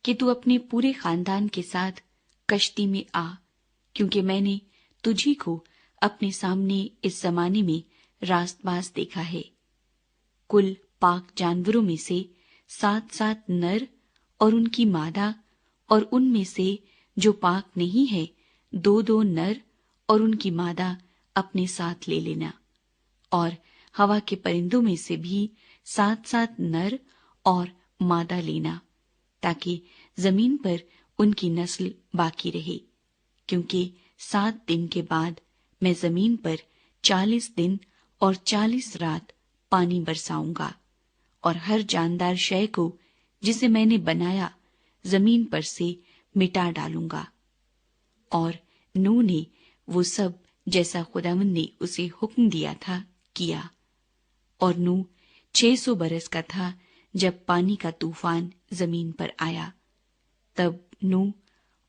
کہ تو اپنے پورے خاندان کے ساتھ کشتی میں آ، کیونکہ میں نے تجھی کو اپنے سامنے اس زمانے میں راست باز دیکھا ہے۔ کل پاک جانوروں میں سے 7 نر اور ان کی مادہ، اور ان میں سے جو پاک نہیں ہے 2 نر اور ان کی مادہ اپنے ساتھ لے لینا، اور ہوا کے پرندوں میں سے بھی 7 نر اور مادہ لینا، تاکہ زمین پر ان کی نسل باقی رہے، کیونکہ 7 دن کے بعد میں زمین پر 40 دن اور 40 رات پانی برساؤں گا، اور ہر جاندار شے کو جسے میں نے بنایا زمین پر سے مٹا ڈالوں گا۔ اور نوح نے وہ سب جیسا خداوند نے اسے حکم دیا تھا کیا۔ اور نوح 600 برس کا تھا جب پانی کا طوفان زمین پر آیا۔ تب نوح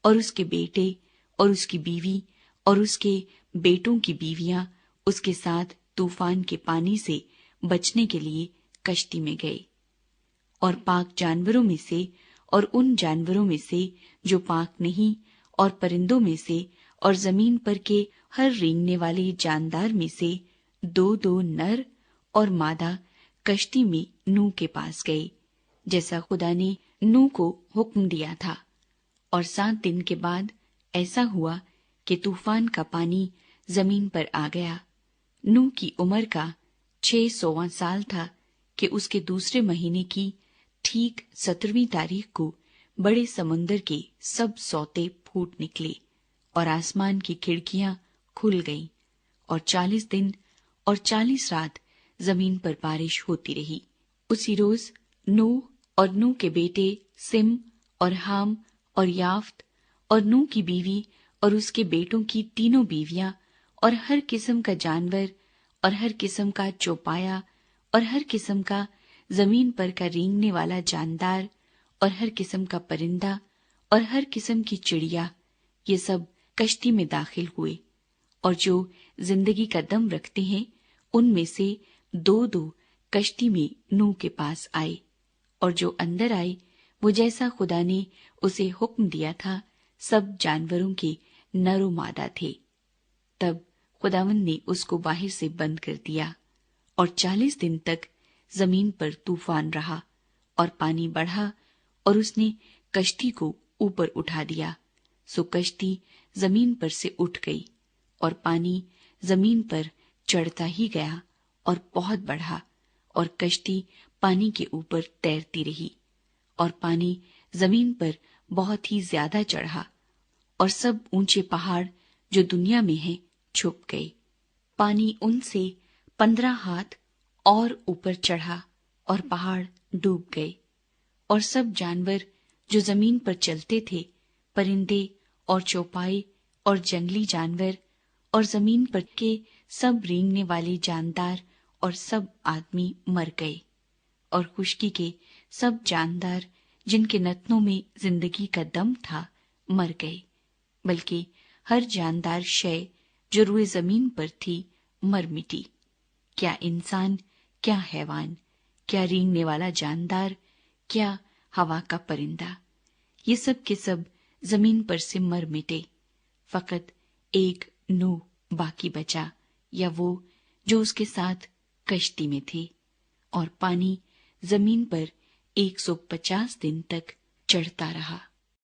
اور اس کے بیٹے اور اس کی بیوی اور اس کے بیٹوں کی بیویاں اس کے ساتھ طوفان کے پانی سے بچنے کے لیے کشتی میں گئے، اور پاک جانوروں میں سے اور ان جانوروں میں سے جو پاک نہیں، اور پرندوں میں سے اور زمین پر کے ہر رینگنے والے جاندار میں سے 2 نر اور مادہ کشتی میں نوح کے پاس گئے، جیسا خدا نے نوح کو حکم دیا تھا۔ اور 7 دن کے بعد ایسا ہوا کہ طوفان کا پانی زمین پر آ گیا۔ نوح کی عمر کا 600واں سال تھا کہ اس کے دوسرے مہینے کی ٹھیک 17ویں تاریخ کو بڑے سمندر کے سب سوتے پھوٹ نکلے، اور آسمان کی کھڑکیاں کھل گئیں، اور 40 دن اور 40 رات زمین پر بارش ہوتی رہی۔ اسی روز نوح اور نوح کے بیٹے سم اور حام اور یافت اور نوح کی بیوی اور اس کے بیٹوں کی تینوں بیویاں اور ہر قسم کا جانور اور ہر قسم کا چوپایا اور ہر قسم کا زمین پر کا رینگنے والا جاندار اور ہر قسم کا پرندہ اور ہر قسم کی چڑیا، یہ سب کشتی میں داخل ہوئے، اور جو زندگی کا دم رکھتے ہیں ان میں سے 2 کشتی میں نوح کے پاس آئے، اور جو اندر آئے وہ جیسا خدا نے اسے حکم دیا تھا سب جانوروں کے نر و مادہ تھے۔ تب خداوند نے اس کو باہر سے بند کر دیا، اور 40 دن تک زمین پر طوفان رہا، اور پانی بڑھا، اور اس نے کشتی کو اوپر اٹھا دیا، سو کشتی زمین پر سے اٹھ گئی، اور پانی زمین پر چڑھتا ہی گیا اور بہت بڑھا، اور کشتی پانی کے اوپر تیرتی رہی، اور پانی زمین پر بہت ہی زیادہ چڑھا، اور سب اونچے پہاڑ جو دنیا میں ہیں چھپ گئے۔ پانی ان سے 15 ہاتھ اور اوپر چڑھا، اور پہاڑ ڈوب گئے، اور سب جانور جو زمین پر چلتے تھے، پرندے اور چوپائے اور جنگلی جانور اور زمین پر کے سب رینگنے والے جاندار اور سب آدمی مر گئے، اور خشکی کے سب جاندار جن کے نتنوں میں زندگی کا دم تھا مر گئے، بلکہ ہر جاندار شے جو روئے زمین پر تھی مر مٹی، کیا انسان، کیا حیوان، کیا رینگنے والا جاندار، کیا ہوا کا پرندہ، یہ سب کے سب زمین پر سے مر مٹے، فقط ایک نوح باقی بچا، یا وہ جو اس کے ساتھ کشتی میں تھے، اور پانی زمین پر 150 دن تک چڑھتا رہا۔